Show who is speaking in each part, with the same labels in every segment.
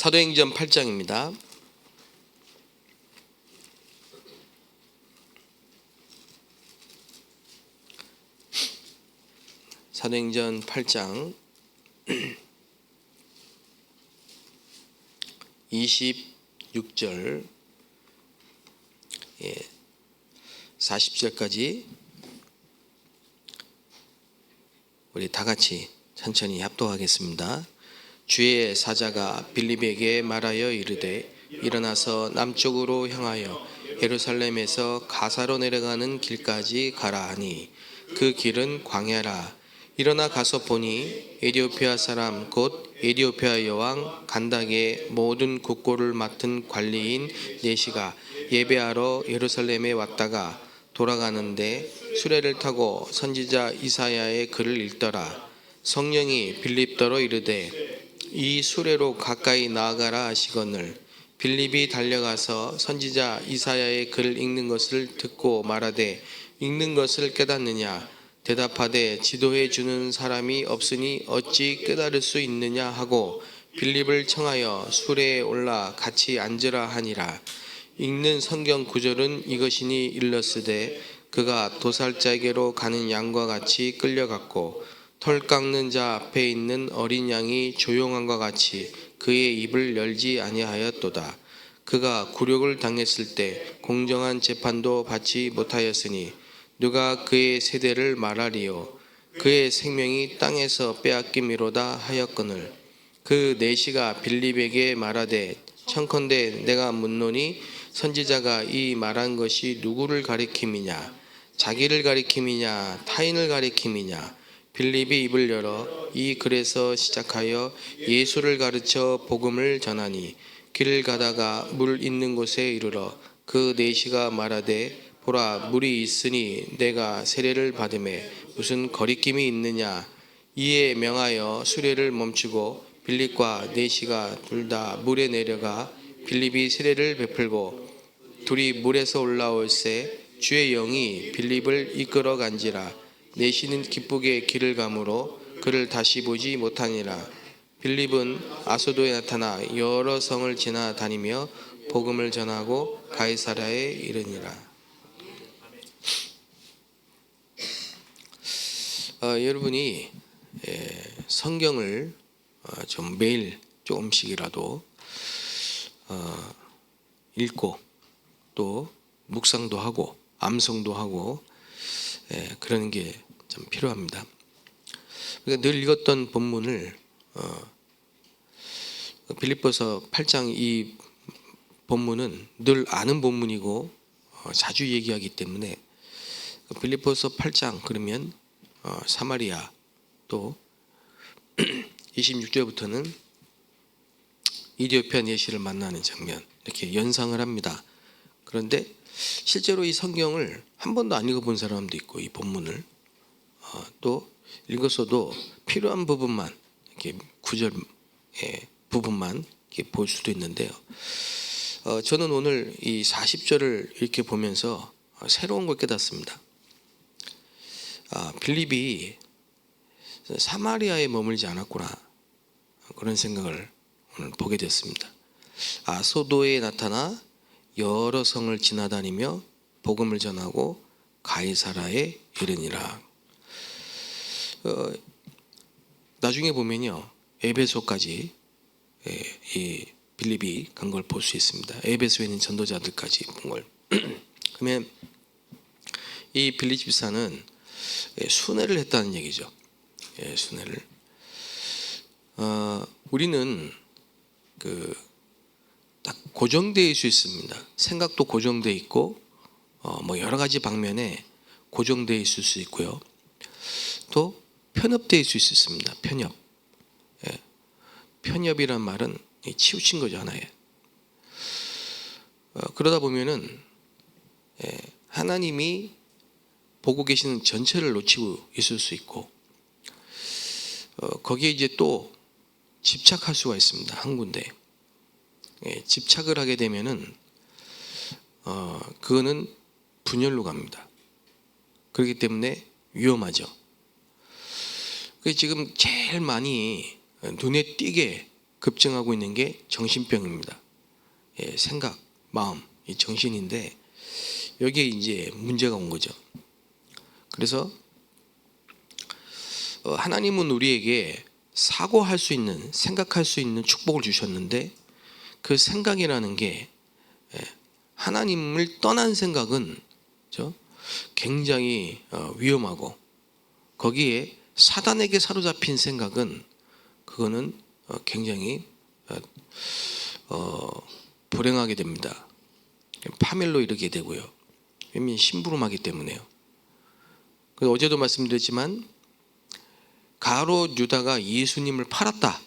Speaker 1: 사도행전 8장입니다. 사도행전 8장 26절 40절까지 우리 다 같이 천천히 합독하겠습니다. 주의 사자가 빌립에게 말하여 이르되 일어나서 남쪽으로 향하여 예루살렘에서 가사로 내려가는 길까지 가라 하니 그 길은 광야라. 일어나 가서 보니 에디오피아 사람 곧 에디오피아 여왕 간닥의 모든 국고를 맡은 관리인 네시가 예배하러 예루살렘에 왔다가 돌아가는데 수레를 타고 선지자 이사야의 글을 읽더라. 성령이 빌립더러 이르되 이 수레로 가까이 나아가라 하시거늘 빌립이 달려가서 선지자 이사야의 글을 읽는 것을 듣고 말하되 읽는 것을 깨닫느냐? 대답하되 지도해 주는 사람이 없으니 어찌 깨달을 수 있느냐 하고 빌립을 청하여 수레에 올라 같이 앉으라 하니라. 읽는 성경 구절은 이것이니 일렀으되 그가 도살자에게로 가는 양과 같이 끌려갔고 털 깎는 자 앞에 있는 어린 양이 조용함과 같이 그의 입을 열지 아니하였도다. 그가 굴욕을 당했을 때 공정한 재판도 받지 못하였으니 누가 그의 세대를 말하리요? 그의 생명이 땅에서 빼앗김이로다 하였거늘 그 네시가 빌립에게 말하되 청컨대 내가 묻노니 선지자가 이 말한 것이 누구를 가리킴이냐? 자기를 가리킴이냐? 타인을 가리킴이냐? 빌립이 입을 열어 이 글에서 시작하여 예수를 가르쳐 복음을 전하니 길을 가다가 물 있는 곳에 이르러 그 네시가 말하되 보라 물이 있으니 내가 세례를 받음에 무슨 거리낌이 있느냐. 이에 명하여 수레를 멈추고 빌립과 네시가 둘 다 물에 내려가 빌립이 세례를 베풀고 둘이 물에서 올라올새 주의 영이 빌립을 이끌어 간지라. 네시는 기쁘게 길을 가므로 그를 다시 보지 못하니라. 빌립은 아소도에 나타나 여러 성을 지나다니며 복음을 전하고 가이사랴에 이르니라. 여러분이 성경을 좀 매일 조금씩이라도 읽고 또 묵상도 하고 암송도 하고 그러는 게 좀 필요합니다. 그러니까 늘 읽었던 본문을 빌립보서 8장 이 본문은 늘 아는 본문이고 자주 얘기하기 때문에 빌립보서 8장 그러면 사마리아 또 26절부터는 이디오피아 네시를 만나는 장면 이렇게 연상을 합니다. 그런데 실제로 이 성경을 한 번도 안 읽어본 사람도 있고 이 본문을 또 읽었어도 필요한 부분만 이렇게 구절 부분만 이렇게 볼 수도 있는데요. 저는 오늘 이 40절을 이렇게 보면서 새로운 걸 깨닫습니다. 빌립이 사마리아에 머물지 않았구나 그런 생각을 오늘 보게 됐습니다. 아소도에 나타나 여러 성을 지나다니며 복음을 전하고 가이사랴에 이르니라. 나중에 보면요 에베소까지 이 빌립이 간 걸 볼 수 있습니다. 에베소에 있는 전도자들까지 본 걸. 그러면 이 빌립 집사는 순회를 했다는 얘기죠. 순회를. 우리는 딱 고정되어 있을 수 있습니다. 생각도 고정되어 있고 뭐 여러 가지 방면에 고정되어 있을 수 있고요. 또 편협되어 있을 수 있습니다. 편협. 편협이란 말은 치우친 거죠 하나에. 그러다 보면은 하나님이 보고 계시는 전체를 놓치고 있을 수 있고 거기에 이제 또 집착할 수가 있습니다. 한 군데. 집착을 하게 되면은 그거는 분열로 갑니다. 그렇기 때문에 위험하죠. 지금 제일 많이 눈에 띄게 급증하고 있는 게 정신병입니다. 예, 생각, 마음, 이 정신인데 여기에 이제 문제가 온 거죠. 그래서 하나님은 우리에게 사고할 수 있는, 생각할 수 있는 축복을 주셨는데 그 생각이라는 게 하나님을 떠난 생각은 굉장히 위험하고 거기에 사단에게 사로잡힌 생각은 그거는 굉장히 불행하게 됩니다. 파멸로 이르게 되고요. 왜냐하면 심부름하기 때문에요. 어제도 말씀드렸지만 가롯 유다가 예수님을 팔았다,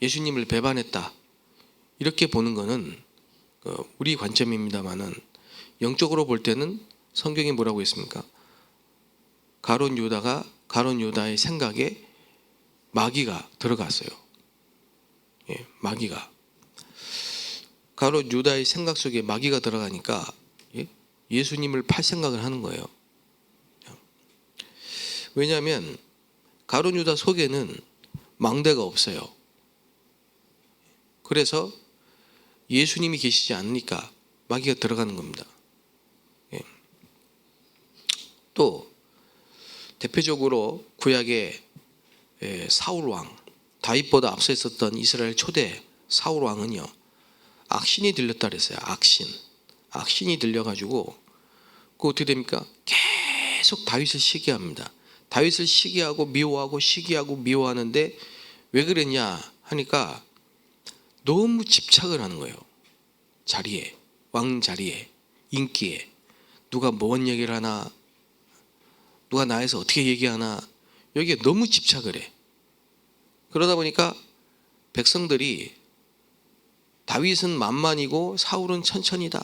Speaker 1: 예수님을 배반했다, 이렇게 보는 것은 우리 관점입니다만은 영적으로 볼 때는 성경이 뭐라고 했습니까? 가롯 유다의 생각에 마귀가 들어갔어요. 예, 마귀가. 가롯 유다의 생각 속에 마귀가 들어가니까 예수님을 팔 생각을 하는 거예요. 왜냐하면 가롯 유다 속에는 망대가 없어요. 그래서 예수님이 계시지 않으니까 마귀가 들어가는 겁니다. 예. 또 대표적으로 구약의 사울 왕, 다윗보다 앞서 있었던 이스라엘 초대 사울 왕은요, 악신이 들렸다 그랬어요. 악신이 들려가지고 그 어떻게 됩니까? 계속 다윗을 시기합니다. 다윗을 시기하고 미워하고 시기하고 미워하는데 왜 그랬냐 하니까 너무 집착을 하는 거예요. 자리에, 왕 자리에, 인기에. 누가 뭔 얘기를 하나, 누가 나에서 어떻게 얘기하나, 여기에 너무 집착을 해. 그러다 보니까 백성들이 다윗은 만만이고 사울은 천천이다,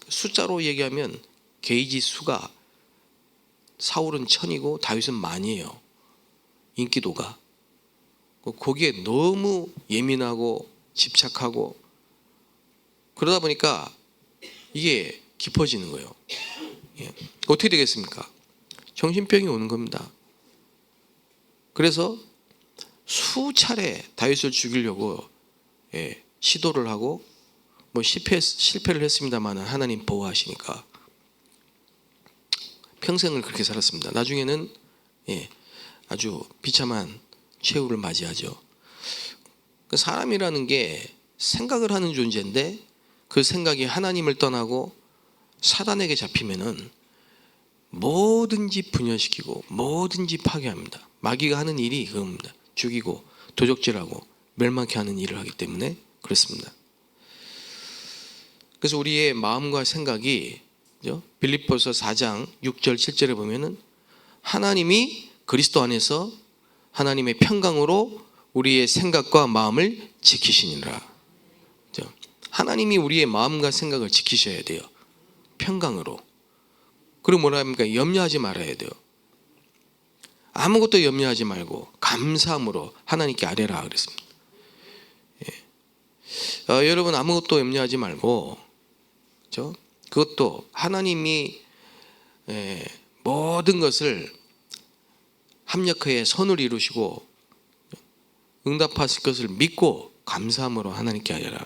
Speaker 1: 숫자로 얘기하면 게이지 수가 사울은 천이고 다윗은 만이에요. 인기도가. 거기에 너무 예민하고 집착하고 그러다 보니까 이게 깊어지는 거예요. 예. 어떻게 되겠습니까? 정신병이 오는 겁니다. 그래서 수차례 다윗을 죽이려고 시도를 하고 실패를 했습니다만 하나님 보호하시니까 평생을 그렇게 살았습니다. 나중에는 아주 비참한 최후를 맞이하죠. 사람이라는 게 생각을 하는 존재인데 그 생각이 하나님을 떠나고 사단에게 잡히면은 뭐든지 분열시키고 뭐든지 파괴합니다. 마귀가 하는 일이 그겁니다. 죽이고 도적질하고 멸망케 하는 일을 하기 때문에 그렇습니다. 그래서 우리의 마음과 생각이 빌립보서 4장 6절 7절에 보면은 하나님이 그리스도 안에서 하나님의 평강으로 우리의 생각과 마음을 지키시니라. 하나님이 우리의 마음과 생각을 지키셔야 돼요. 평강으로. 그리고 뭐라 합니까? 염려하지 말아야 돼요. 아무것도 염려하지 말고 감사함으로 하나님께 아뢰라 그랬습니다. 여러분 아무것도 염려하지 말고 그것도 하나님이 모든 것을 합력하여 선을 이루시고 응답하실 것을 믿고 감사함으로 하나님께 하여라.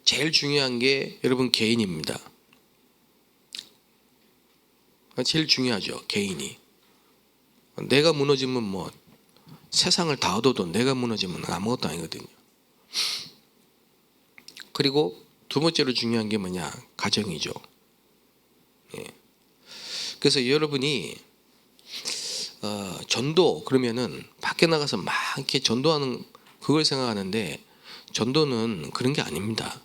Speaker 1: 제일 중요한 게 여러분 개인입니다. 제일 중요하죠. 개인이. 내가 무너지면 뭐 세상을 다 얻어도 내가 무너지면 아무것도 아니거든요. 그리고 두 번째로 중요한 게 뭐냐? 가정이죠. 그래서 여러분이 전도 그러면은 밖에 나가서 막 이렇게 전도하는 그걸 생각하는데 전도는 그런 게 아닙니다.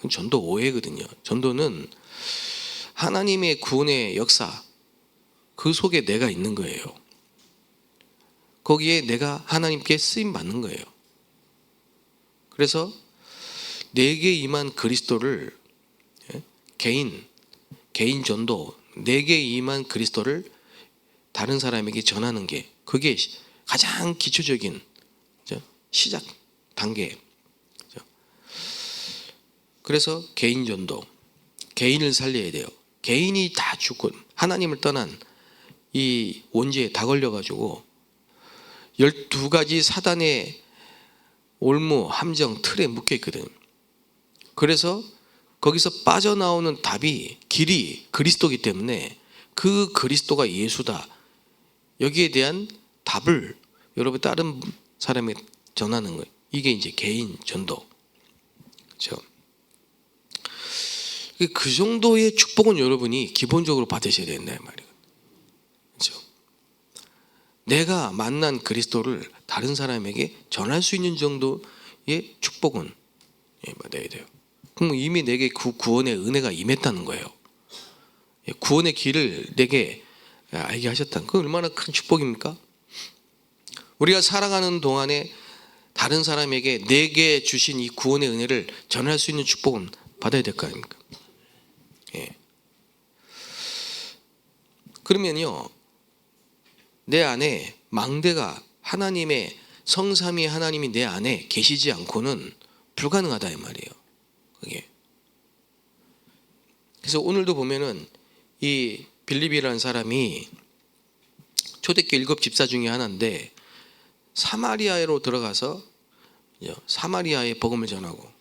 Speaker 1: 전도 오해거든요. 전도는 하나님의 구원의 역사 그 속에 내가 있는 거예요. 거기에 내가 하나님께 쓰임 받는 거예요. 그래서 내게 임한 그리스도를 개인 전도 내게 임한 그리스도를 다른 사람에게 전하는 게 그게 가장 기초적인 시작 단계. 그래서 개인 전도 개인을 살려야 돼요. 개인이 다 죽고 하나님을 떠난 이 원죄에 다 걸려가지고 12가지 사단의 올무, 함정, 틀에 묶여있거든. 그래서 거기서 빠져나오는 답이 길이 그리스도이기 때문에 그 그리스도가 예수다. 여기에 대한 답을 여러분 다른 사람에게 전하는 거예요. 이게 이제 개인 전도. 그렇죠? 그 정도의 축복은 여러분이 기본적으로 받으셔야 된다 말이에요. 그렇죠? 내가 만난 그리스도를 다른 사람에게 전할 수 있는 정도의 축복은 받아야 돼요. 그럼 이미 내게 그 구원의 은혜가 임했다는 거예요. 구원의 길을 내게 알게 하셨다는 그 얼마나 큰 축복입니까? 우리가 살아가는 동안에 다른 사람에게 내게 주신 이 구원의 은혜를 전할 수 있는 축복은 받아야 될 거 아닙니까? 그러면요, 내 안에 망대가 하나님의 성삼위 하나님이 내 안에 계시지 않고는 불가능하다 이 말이에요. 그게. 그래서 오늘도 보면은 이 빌립이라는 사람이 초대교회 7집사 중에 하나인데 사마리아로 들어가서 사마리아의 복음을 전하고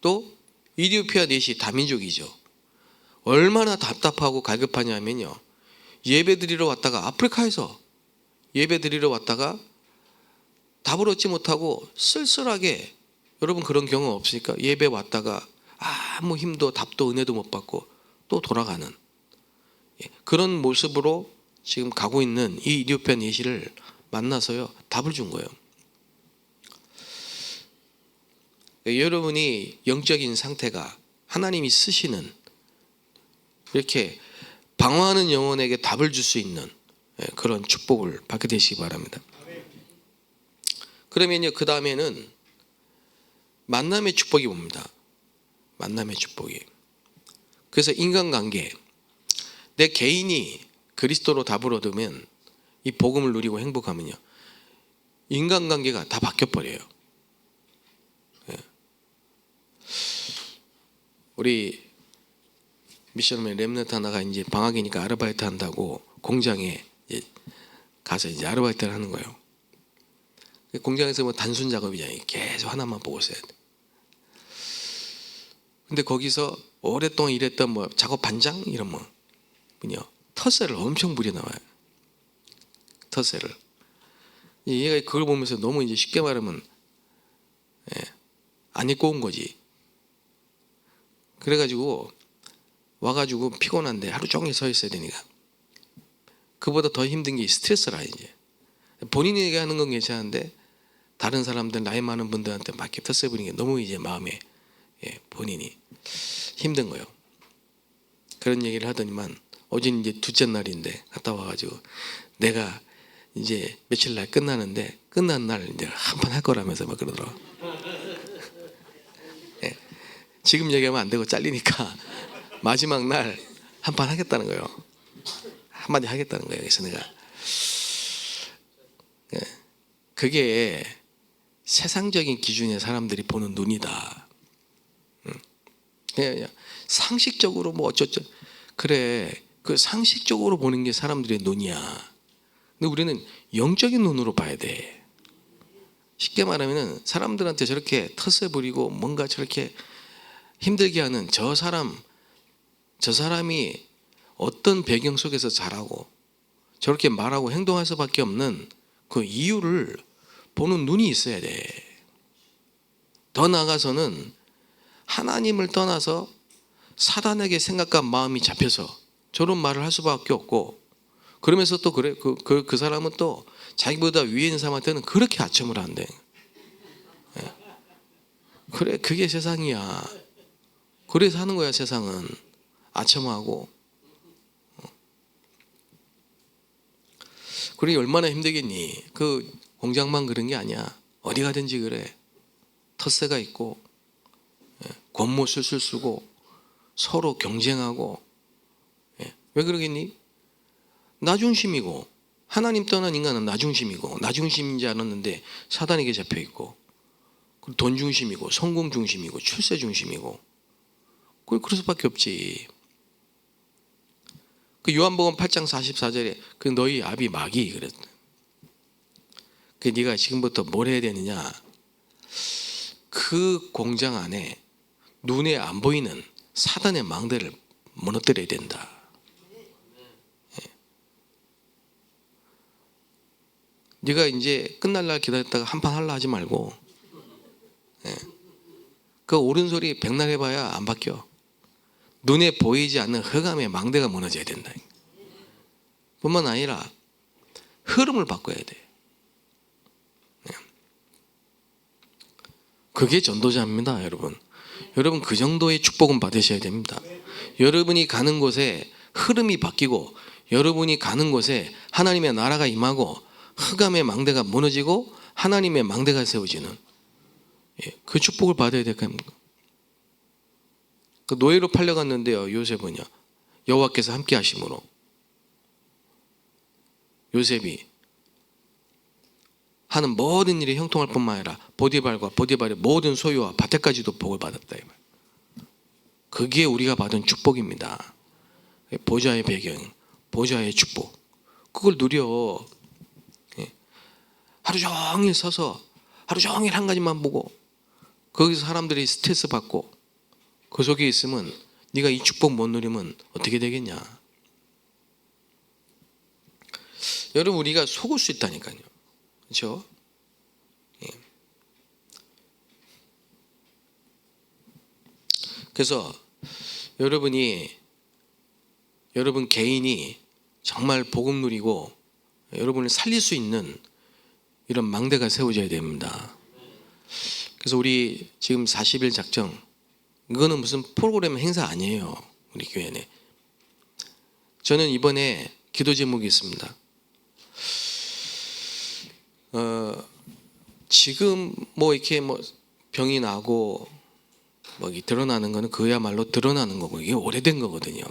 Speaker 1: 또 이디오피아 넷이 다민족이죠. 얼마나 답답하고 갈급하냐면요, 예배드리러 왔다가 아프리카에서 예배드리러 왔다가 답을 얻지 못하고 쓸쓸하게, 여러분 그런 경험 없으니까 예배 왔다가 아무 힘도 답도 은혜도 못 받고 또 돌아가는 그런 모습으로 지금 가고 있는 이 이디오피아 넷을 만나서요 답을 준 거예요. 여러분이 영적인 상태가 하나님이 쓰시는 이렇게 방황하는 영혼에게 답을 줄 수 있는 그런 축복을 받게 되시기 바랍니다. 그러면요, 그 다음에는 만남의 축복이 옵니다. 만남의 축복이. 그래서 인간관계, 내 개인이 그리스도로 답을 얻으면, 이 복음을 누리고 행복하면요, 인간관계가 다 바뀌어버려요. 우리 미션맨 렘넌트 하나가 이제 방학이니까 아르바이트 한다고 공장에 가서 이제 아르바이트를 하는 거예요. 공장에서 뭐 단순 작업이잖아요. 계속 하나만 보고 있어야 돼. 근데 거기서 오랫동안 일했던 뭐 작업 반장 이런 뭐요 텃세를 엄청 부려 나와요. 텃세를. 얘가 그걸 보면서 너무 이제 쉽게 말하면 안 입고 온 거지. 그래가지고 와가지고 피곤한데 하루 종일 서 있어야 되니까 그보다 더 힘든 게 스트레스라. 이제 본인이 얘기하는 건 괜찮은데 다른 사람들, 나이 많은 분들한테 맞게 텃세 부리는 게 너무 이제 마음에 본인이 힘든 거예요. 그런 얘기를 하더니만 어제는 이제 둘째 날인데 갔다 와가지고 내가 이제 며칠 날 끝나는데 끝난 날 이제 한 판 할 거라면서 막 그러더라고. 지금 얘기하면 안 되고 잘리니까 마지막 날 한 판 하겠다는 거예요. 한마디 하겠다는 거예요. 그래서 내가 그게 세상적인 기준의 사람들이 보는 눈이다. 그냥 상식적으로 뭐 어쩌죠. 그래, 그 상식적으로 보는 게 사람들의 눈이야. 근데 우리는 영적인 눈으로 봐야 돼. 쉽게 말하면 사람들한테 저렇게 텃세 부리고 뭔가 저렇게 힘들게 하는 저 사람이 어떤 배경 속에서 자라고 저렇게 말하고 행동할 수밖에 없는 그 이유를 보는 눈이 있어야 돼. 더 나아가서는 하나님을 떠나서 사단에게 생각과 마음이 잡혀서 저런 말을 할 수밖에 없고, 그러면서 또 그래 그 사람은 또 자기보다 위에 있는 사람한테는 그렇게 아첨을 한대. 그래, 그게 세상이야. 그래서 하는 거야. 세상은 아첨하고. 그러니 얼마나 힘들겠니. 그 공장만 그런 게 아니야. 어디 가든지 그래. 텃세가 있고 권모 술술 쓰고 서로 경쟁하고. 왜 그러겠니? 나중심이고, 하나님 떠난 인간은 나중심이고, 나중심인 줄 알았는데 사단에게 잡혀있고, 돈 중심이고 성공 중심이고 출세 중심이고, 그럴 수밖에 없지. 그 요한복음 8장 44절에 그 너희 아비 마귀 그랬다. 그 네가 지금부터 뭘 해야 되느냐? 그 공장 안에 눈에 안 보이는 사단의 망대를 무너뜨려야 된다. 네가 이제 끝날 날 기다렸다가 한판 할라 하지 말고, 그 옳은 소리 백날 해봐야 안 바뀌어. 눈에 보이지 않는 흑암의 망대가 무너져야 된다. 뿐만 아니라 흐름을 바꿔야 돼. 그게 전도자입니다, 여러분. 여러분 그 정도의 축복은 받으셔야 됩니다. 여러분이 가는 곳에 흐름이 바뀌고, 여러분이 가는 곳에 하나님의 나라가 임하고, 흑암의 망대가 무너지고 하나님의 망대가 세워지는, 그 축복을 받아야 될 겁니다. 그 노예로 팔려갔는데요, 요셉은요, 여호와께서 함께 하심으로 요셉이 하는 모든 일에 형통할 뿐만 아니라 보디발과 보디발의 모든 소유와 밭에까지도 복을 받았다. 그게 우리가 받은 축복입니다. 보좌의 배경, 보좌의 축복, 그걸 누려. 하루 종일 서서 하루 종일 한 가지만 보고 거기서 사람들이 스트레스 받고 그 속에 있으면 네가 이 축복 못 누리면 어떻게 되겠냐? 여러분 우리가 속을 수 있다니까요. 그렇죠? 그래서 여러분 개인이 정말 복음 누리고 여러분을 살릴 수 있는 이런 망대가 세워져야 됩니다. 그래서 우리 지금 40일 작정, 이거는 무슨 프로그램 행사 아니에요. 우리 교회 내. 저는 이번에 기도 제목이 있습니다. 지금 뭐 이렇게 뭐 병이 나고 뭐 드러나는 거는 그야말로 드러나는 거고, 이게 오래된 거거든요,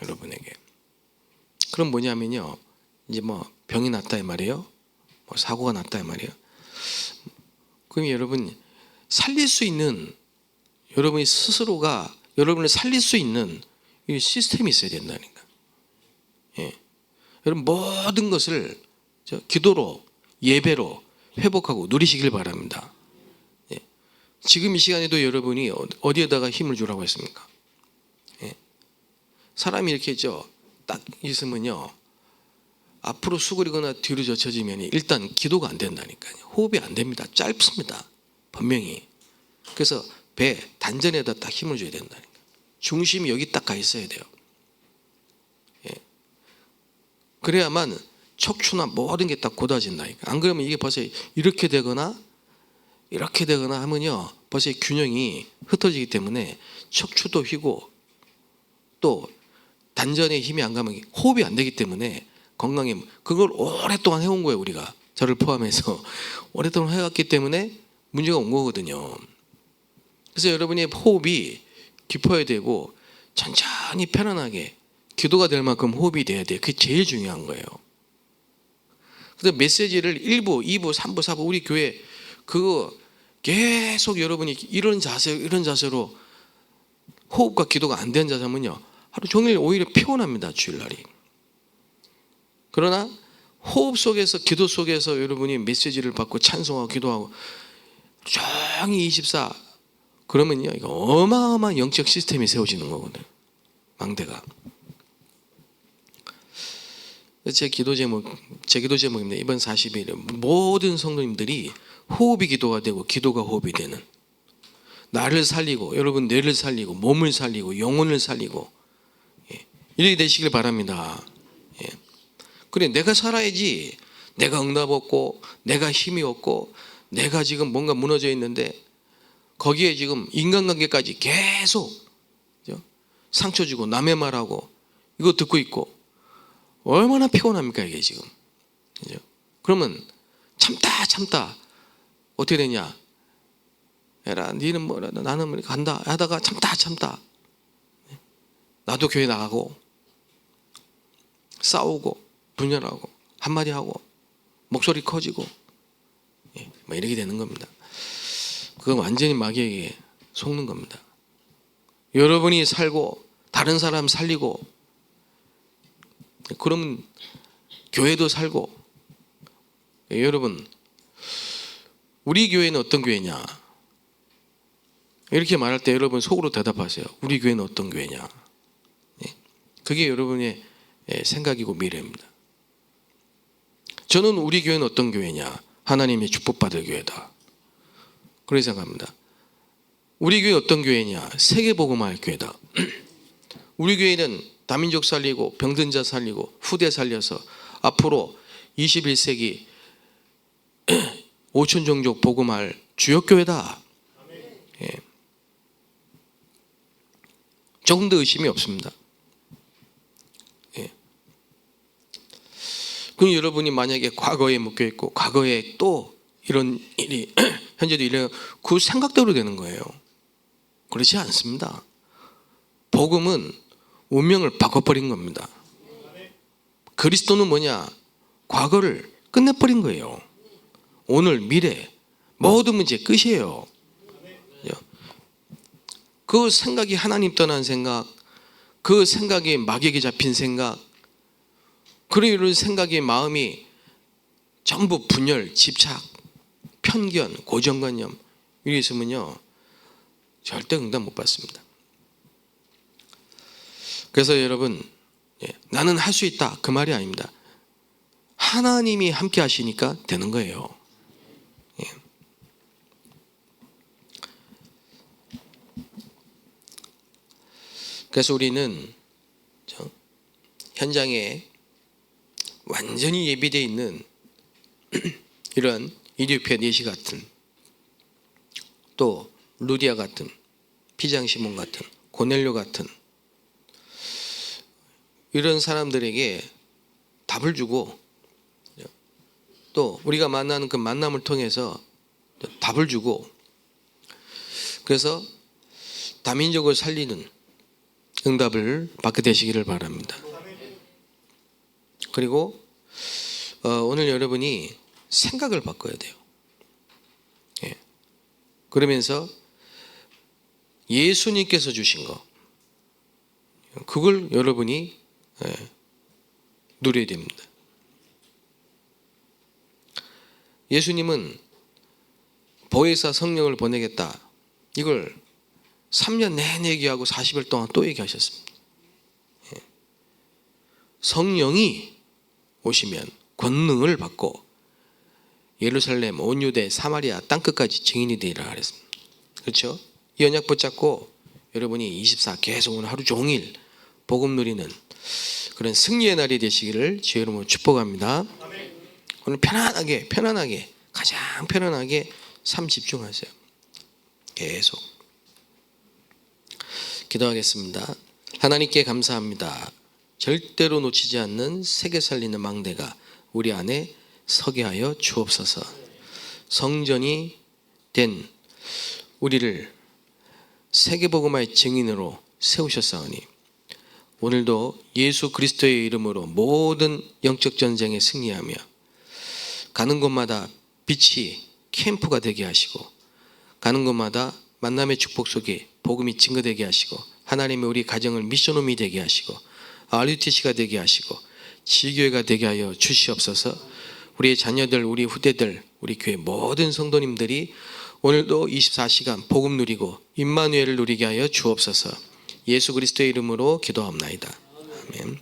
Speaker 1: 여러분에게. 그럼 뭐냐면요, 이제 뭐 병이 났다 이 말이에요, 뭐 사고가 났다 이 말이에요. 그럼 여러분 살릴 수 있는, 여러분이 스스로가 여러분을 살릴 수 있는 이 시스템이 있어야 된다니까. 여러분 모든 것을 기도로, 예배로 회복하고 누리시길 바랍니다. 지금 이 시간에도 여러분이 어디에다가 힘을 주라고 했습니까? 사람이 이렇게 딱 있으면요, 앞으로 수그리거나 뒤로 젖혀지면 일단 기도가 안 된다니까요. 호흡이 안 됩니다. 짧습니다, 분명히. 그래서 배 단전에다 딱 힘을 줘야 된다니까. 중심이 여기 딱 가 있어야 돼요. 그래야만 척추나 모든 게 딱 곧아진다니까. 안 그러면 이게 벌써 이렇게 되거나 하면요, 벌써 균형이 흩어지기 때문에 척추도 휘고 또 단전에 힘이 안 가면 호흡이 안 되기 때문에 건강에, 그걸 오랫동안 해온 거예요. 우리가, 저를 포함해서 오랫동안 해왔기 때문에 문제가 온 거거든요. 그래서 여러분의 호흡이 깊어야 되고 천천히 편안하게 기도가 될 만큼 호흡이 돼야 돼요. 그게 제일 중요한 거예요. 그래서 메시지를 1부, 2부, 3부, 4부 우리 교회 그거 계속 여러분이 이런 자세로 호흡과 기도가 안 되는 자세면요, 하루 종일 오히려 피곤합니다, 주일날이. 그러나 호흡 속에서, 기도 속에서 여러분이 메시지를 받고 찬송하고 기도하고 종일 24, 그러면요, 이거 어마어마한 영적 시스템이 세워지는 거거든요, 망대가. 제 기도 제목입니다. 이번 40일에 모든 성도님들이 호흡이 기도가 되고 기도가 호흡이 되는, 나를 살리고 여러분 뇌를 살리고 몸을 살리고 영혼을 살리고, 이렇게 되시길 바랍니다. 그래, 내가 살아야지. 내가 응답 없고 내가 힘이 없고 내가 지금 뭔가 무너져 있는데 거기에 지금 인간관계까지 계속 상처 주고 남의 말하고 이거 듣고 있고 얼마나 피곤합니까 이게 지금. 그죠? 그러면 참다 어떻게 되냐? 에라, 니는 뭐라도 나는 뭐 간다 하다가 참다 나도 교회 나가고 싸우고 분열하고 한마디 하고 목소리 커지고, 뭐 이렇게 되는 겁니다. 그건 완전히 마귀에게 속는 겁니다. 여러분이 살고 다른 사람 살리고, 그러면 교회도 살고. 여러분, 우리 교회는 어떤 교회냐? 이렇게 말할 때 여러분 속으로 대답하세요. 우리 교회는 어떤 교회냐? 그게 여러분의 생각이고 미래입니다. 저는 우리 교회는 어떤 교회냐? 하나님의 축복받을 교회다. 그렇게 생각합니다. 우리 교회 어떤 교회냐? 세계복음화의 교회다. 우리 교회는 다민족 살리고 병든 자 살리고 후대 살려서 앞으로 21세기 5천 종족 복음할 주역 교회다. 예. 조금 더 의심이 없습니다. 예. 그럼 여러분이 만약에 과거에 묶여 있고 과거에 또 이런 일이 현재도 이래요, 그 생각대로 되는 거예요. 그렇지 않습니다. 복음은 운명을 바꿔버린 겁니다. 그리스도는 뭐냐? 과거를 끝내버린 거예요. 오늘 미래 모든 문제 끝이에요. 그 생각이 하나님 떠난 생각, 그 생각이 마귀에게 잡힌 생각, 그런 생각이 마음이 전부 분열, 집착, 편견, 고정관념 이게 있으면요 절대 응답 못 받습니다. 그래서 여러분, 나는 할 수 있다 그 말이 아닙니다. 하나님이 함께 하시니까 되는 거예요. 그래서 우리는 현장에 완전히 예비되어 있는 이런 이디오피아 네시 같은, 또 루디아 같은, 피장 시몬 같은, 고넬료 같은 이런 사람들에게 답을 주고, 또 우리가 만나는 그 만남을 통해서 답을 주고, 그래서 다민족을 살리는 응답을 받게 되시기를 바랍니다. 그리고 오늘 여러분이 생각을 바꿔야 돼요. 예. 그러면서 예수님께서 주신 거, 그걸 여러분이 누려야 됩니다. 예수님은 보혜사 성령을 보내겠다, 이걸 3년 내내 얘기하고 40일 동안 또 얘기하셨습니다. 성령이 오시면 권능을 받고 예루살렘, 온 유대, 사마리아 땅끝까지 증인이 되리라 그랬습니다. 그렇죠? 이 언약 붙잡고 여러분이 24 계속 오늘 하루 종일 복음 누리는 그런 승리의 날이 되시기를 주의 이름으로 축복합니다. 오늘 편안하게 가장 편안하게 삶 집중하세요. 계속 기도하겠습니다. 하나님께 감사합니다. 절대로 놓치지 않는 세계 살리는 망대가 우리 안에 서게 하여 주옵소서. 성전이 된 우리를 세계복음화의 증인으로 세우셨사오니 오늘도 예수 그리스도의 이름으로 모든 영적 전쟁에 승리하며 가는 곳마다 빛이 캠프가 되게 하시고, 가는 곳마다 만남의 축복 속에 복음이 증거되게 하시고, 하나님의 우리 가정을 미션홈이 되게 하시고, RUTC가 되게 하시고, 지교회가 되게 하여 주시옵소서. 우리의 자녀들, 우리 후대들, 우리 교회 모든 성도님들이 오늘도 24시간 복음 누리고 임마누엘을 누리게 하여 주옵소서. 예수 그리스도의 이름으로 기도합나이다. 아멘.